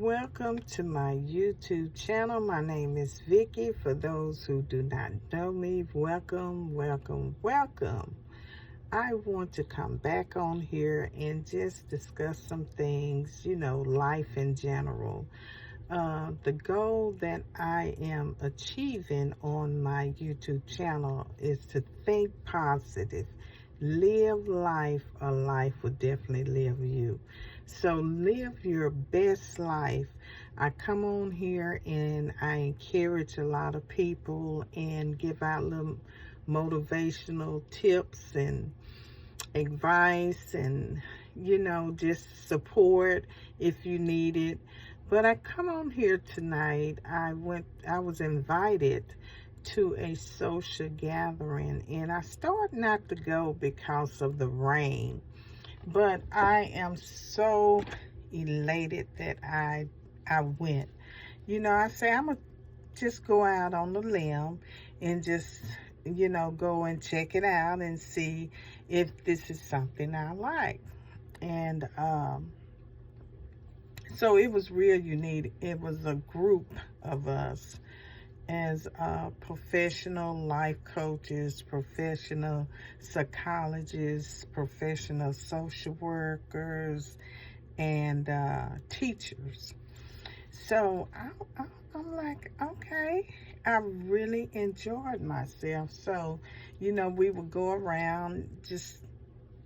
Welcome to my YouTube channel. My name is Vicky. For those who do not know me, welcome, welcome, welcome. I want to come back on here and just discuss some things, life in general. The goal that I am achieving on my YouTube channel is to think positive. Live life, or life will definitely live you. So live your best life. I come on here and I encourage a lot of people and give out little motivational tips and advice and just support if you need it. But I come on here tonight. I was invited to a social gathering and I started not to go because of the rain, but I am so elated that I went. I say I'm gonna just go out on the limb and just go and check it out and see if this is something I like. And so it was real unique. It was a group of us as professional life coaches, professional psychologists, professional social workers, and teachers. So I'm like, okay, I really enjoyed myself. So, we would go around just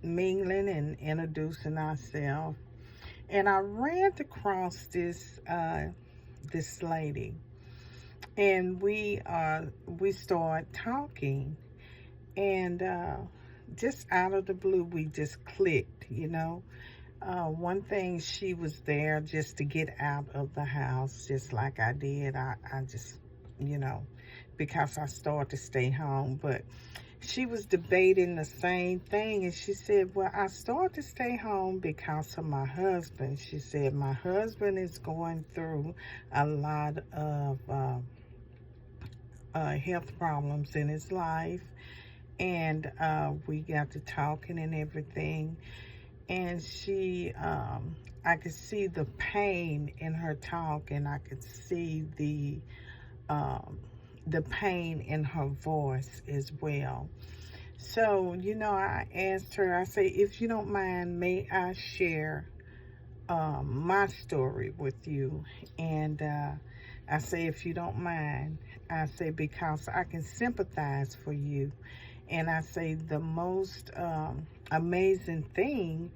mingling and introducing ourselves. And I ran across this lady, and we started talking, and just out of the blue, we just clicked. One thing, she was there just to get out of the house, just like I did. I just, you know, because I started to stay home. But she was debating the same thing. And she said, well, I started to stay home because of my husband. She said, my husband is going through a lot of health problems in his life. And we got to talking and everything, and I could see the pain in her talk, and I could see the pain in her voice as well. So, I asked her, I say, if you don't mind, may I share my story with you? And I say, if you don't mind, I say, because I can sympathize for you. And I say, the most amazing thing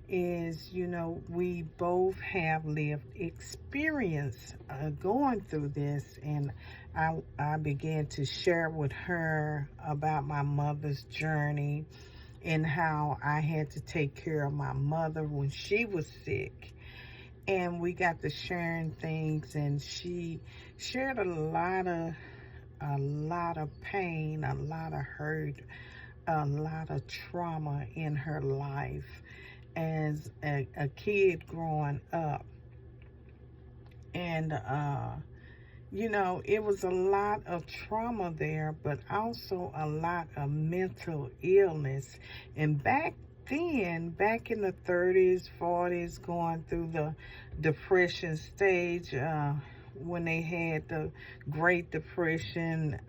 is, we both have lived experience going through this. And I began to share with her about my mother's journey and how I had to take care of my mother when she was sick. And we got to sharing things, and she shared a lot of pain, a lot of hurt, a lot of trauma in her life as a kid growing up. And it was a lot of trauma there, but also a lot of mental illness. And back in the 30s, 40s, going through the depression stage, when they had the Great Depression,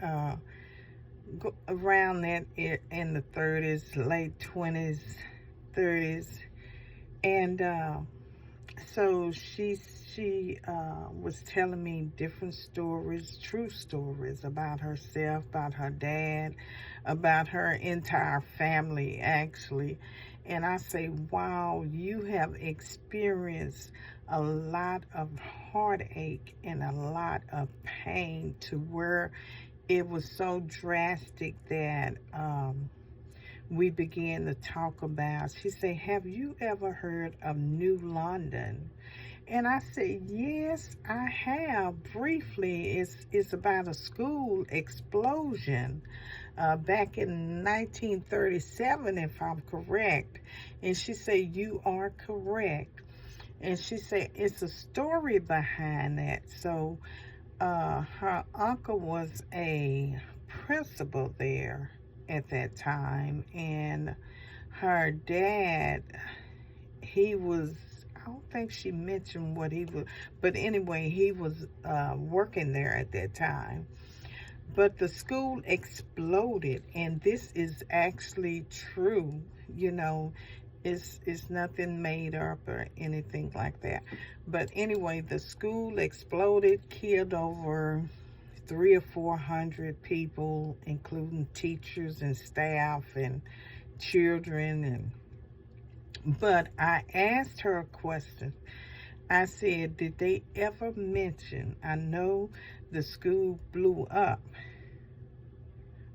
around that in the 30s, late 20s, 30s. And so she was telling me different stories, true stories about herself, about her dad, about her entire family, actually. And I say, wow, you have experienced a lot of heartache and a lot of pain to where it was so drastic that we began to talk about. She said, have you ever heard of New London? And I said, yes, I have. Briefly, it's about a school explosion back in 1937, if I'm correct. And she said, you are correct. And she said, it's a story behind that. So her uncle was a principal there at that time, and her dad, he was, I don't think she mentioned what he was, but anyway, he was working there at that time. But the school exploded, and this is actually true. You know, it's nothing made up or anything like that. But anyway, the school exploded, killed over 300 or 400 people, including teachers and staff and children. But I asked her a question. I said, did they ever mention, I know the school blew up,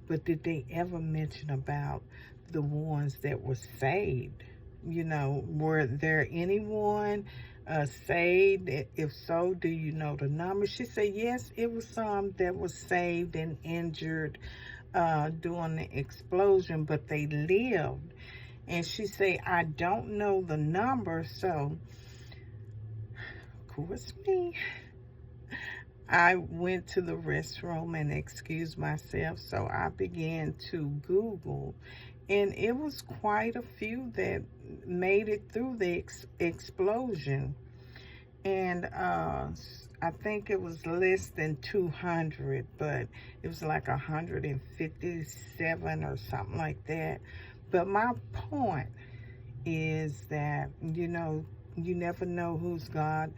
but did they ever mention about the ones that were saved? You know, were there anyone saved? If so, do you know the number? She said, yes, it was some that was saved and injured during the explosion, but they lived. And she said, I don't know the number, so, of course, me. I went to the restroom and excused myself, so I began to Google, and it was quite a few that made it through the explosion. And I think it was less than 200, but it was like 157 or something like that. But my point is that, you know, you never know who's God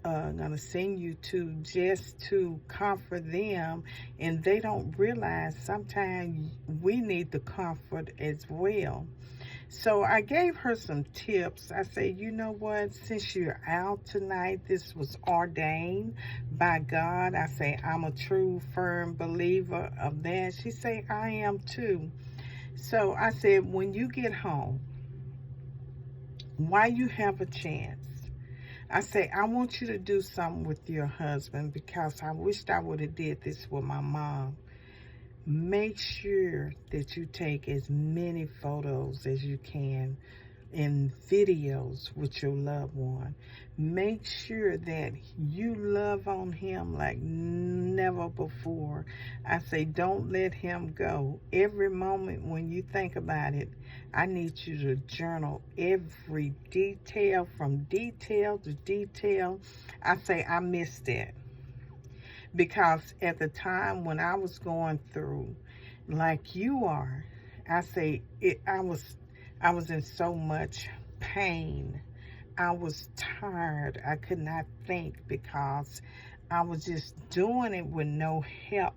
gonna send you to just to comfort them, and they don't realize sometimes we need the comfort as well. So I gave her some tips. I said, you know what, since you're out tonight, this was ordained by God. I say, I'm a true firm believer of that. She said, I am too. So I said, when you get home, while you have a chance, I say, I want you to do something with your husband, because I wished I would have did this with my mom. Make sure that you take as many photos as you can and videos with your loved one. Make sure that you love on him like never before. I say, don't let him go. Every moment when you think about it, I need you to journal every detail, from detail to detail. I say, I missed that. Because at the time when I was going through, like you are, I say, I was in so much pain. I was tired. I could not think, because I was just doing it with no help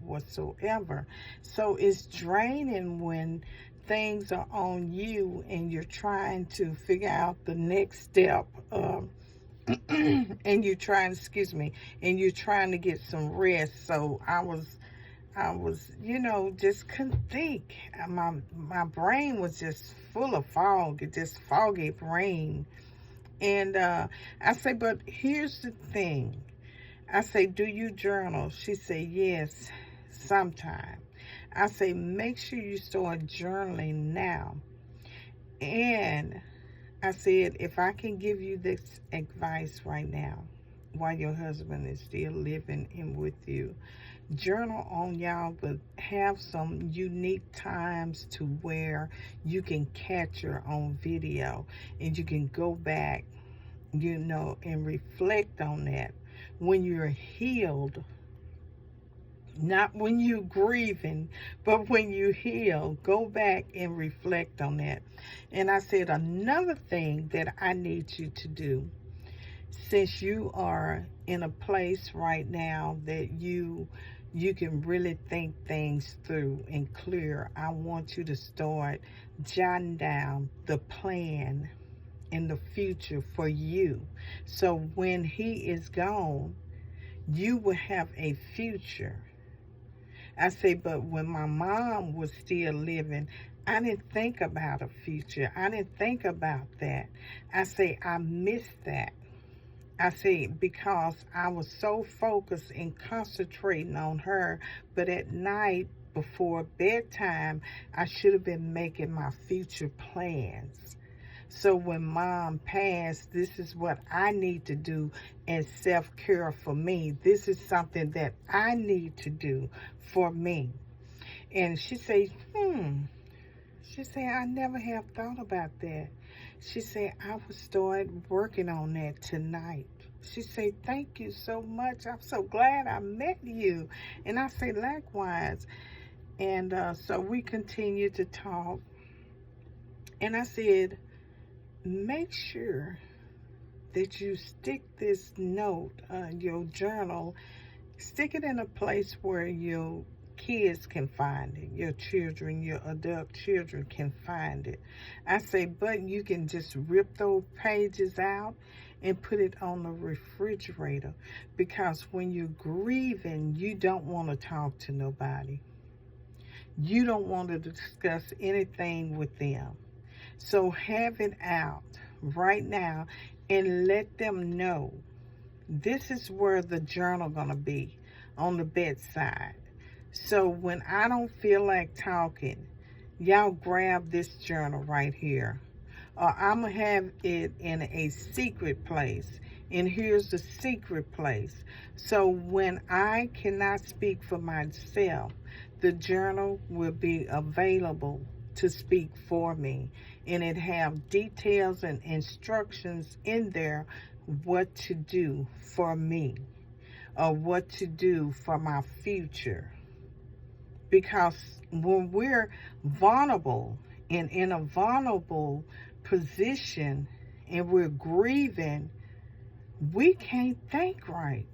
whatsoever. So it's draining when things are on you and you're trying to figure out the next step. And you're trying, excuse me, and you're trying to get some rest. So I was, you know, just couldn't think. My brain was just full of fog, just foggy brain. And I say, but here's the thing. I say, do you journal? She said, yes, sometime. I say, make sure you start journaling now. And I said, if I can give you this advice right now, while your husband is still living in with you, journal on y'all, but have some unique times to where you can catch her on video and you can go back, you know, and reflect on that when you're healed. Not when you're grieving, but when you heal. Go back and reflect on that. And I said, another thing that I need you to do, since you are in a place right now that you can really think things through and clear, I want you to start jotting down the plan in the future for you. So when he is gone, you will have a future. I say, but when my mom was still living, I didn't think about a future. I didn't think about that. I say, I missed that. I say, because I was so focused and concentrating on her, but at night before bedtime, I should have been making my future plans. So when mom passed, this is what I need to do as self-care for me. This is something that I need to do for me. And she said, She said, I never have thought about that. She said, I will start working on that tonight. She said, thank you so much. I'm so glad I met you. And I say, likewise. And so we continued to talk. And I said, make sure that you stick this note, your journal, stick it in a place where your kids can find it, your children, your adult children can find it. I say, but you can just rip those pages out and put it on the refrigerator, because when you're grieving, you don't want to talk to nobody. You don't want to discuss anything with them. So have it out right now and let them know this is where the journal gonna be, on the bedside. So when I don't feel like talking, y'all grab this journal right here. Or I'm gonna have it in a secret place. And here's the secret place. So when I cannot speak for myself, the journal will be available to speak for me. And it have details and instructions in there what to do for me, or what to do for my future. Because when we're vulnerable and in a vulnerable position and we're grieving, we can't think right.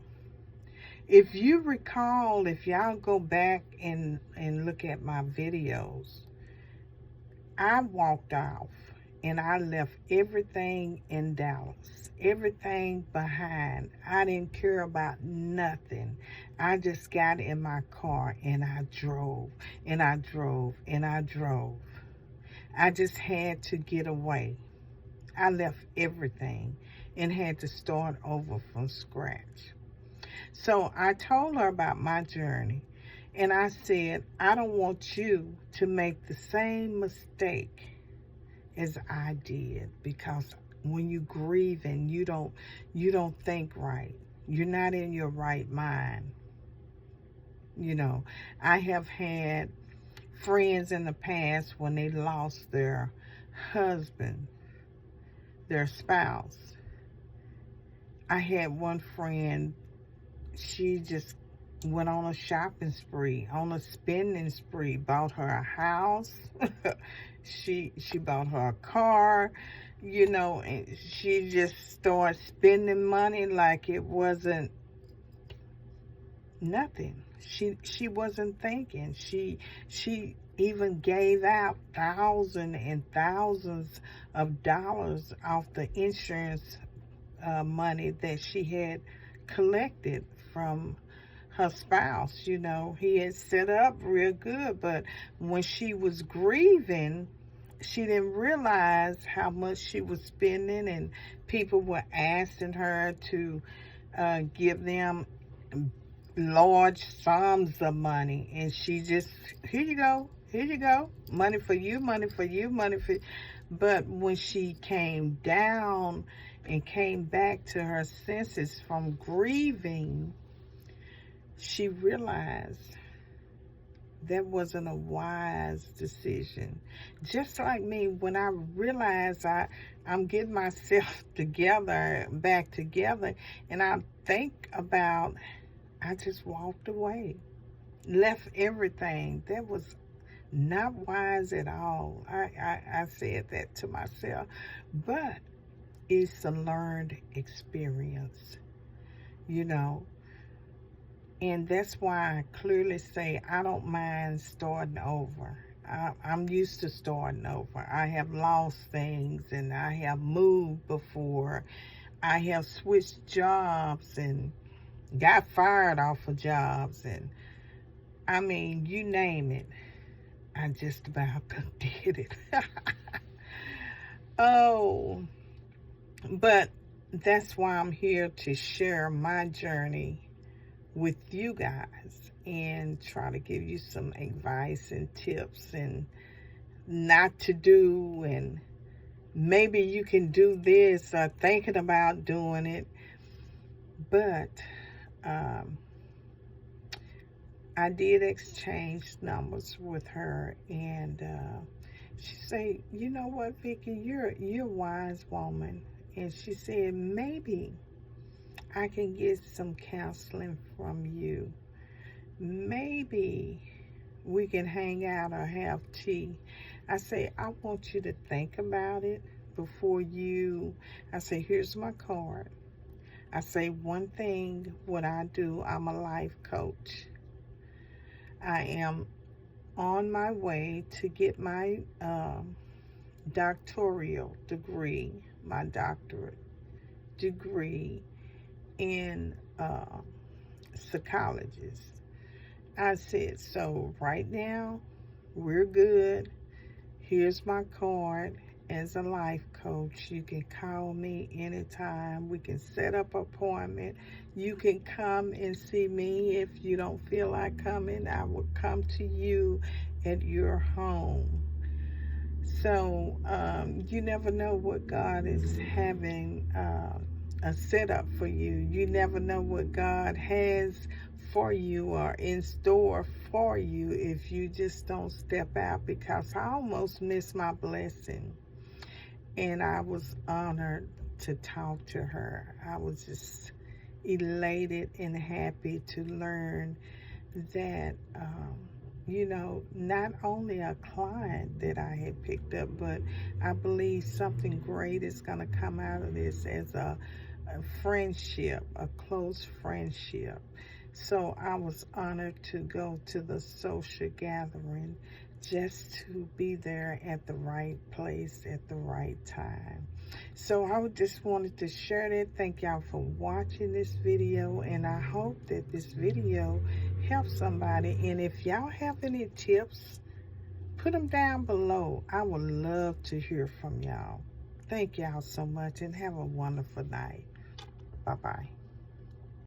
If you recall, if y'all go back and look at my videos, I walked off and I left everything in Dallas, everything behind. I didn't care about nothing. I just got in my car and I drove and I drove and I drove. I just had to get away. I left everything and had to start over from scratch. So I told her about my journey, and I said, I don't want you to make the same mistake as I did, because when you grieve and you don't think right, you're not in your right mind. You know, I have had friends in the past when they lost their husband, their spouse. I had one friend, she just went on a shopping spree, on a spending spree, bought her a house, she bought her a car, you know, and she just started spending money like it wasn't nothing. She wasn't thinking. She even gave out thousands and thousands of dollars off the insurance money that she had collected from her spouse. You know, he had set up real good, but when she was grieving, she didn't realize how much she was spending, and people were asking her to give them large sums of money, and she just, here you go, money for you, money for you, money for you. But when she came down and came back to her senses from grieving, she realized that wasn't a wise decision. Just like me, when I realized I'm getting myself back together, and I think about, I just walked away, left everything. That was not wise at all. I said that to myself, but it's a learned experience, you know. And that's why I clearly say I don't mind starting over. I'm used to starting over. I have lost things, and I have moved before. I have switched jobs and got fired off of jobs, and I mean, you name it, I just about did it. Oh, but that's why I'm here, to share my journey with you guys and try to give you some advice and tips and not to do, and maybe you can do this or thinking about doing it. But I did exchange numbers with her, and She said, you know what, Vicky, you're a wise woman. And she said, maybe I can get some counseling from you. Maybe we can hang out or have tea. I say, I want you to think about it before you, I say, here's my card. I say, one thing, what I do, I'm a life coach. I am on my way to get my doctoral degree, my doctorate degree in psychologist. I said, so right now, we're good. Here's my card as a life coach. You can call me anytime. We can set up an appointment. You can come and see me. If you don't feel like coming, I will come to you at your home. So you never know what God is having a setup for you. You never know what God has for you or in store for you if you just don't step out, because I almost missed my blessing. And I was honored to talk to her. I was just elated and happy to learn that you know, not only a client that I had picked up, but I believe something great is going to come out of this as a friendship, a close friendship. So I was honored to go to the social gathering just to be there at the right place at the right time. So I just wanted to share that. Thank y'all for watching this video, and I hope that this video helps somebody. And if y'all have any tips, put them down below. I would love to hear from y'all. Thank y'all so much, and have a wonderful night. Bye-bye.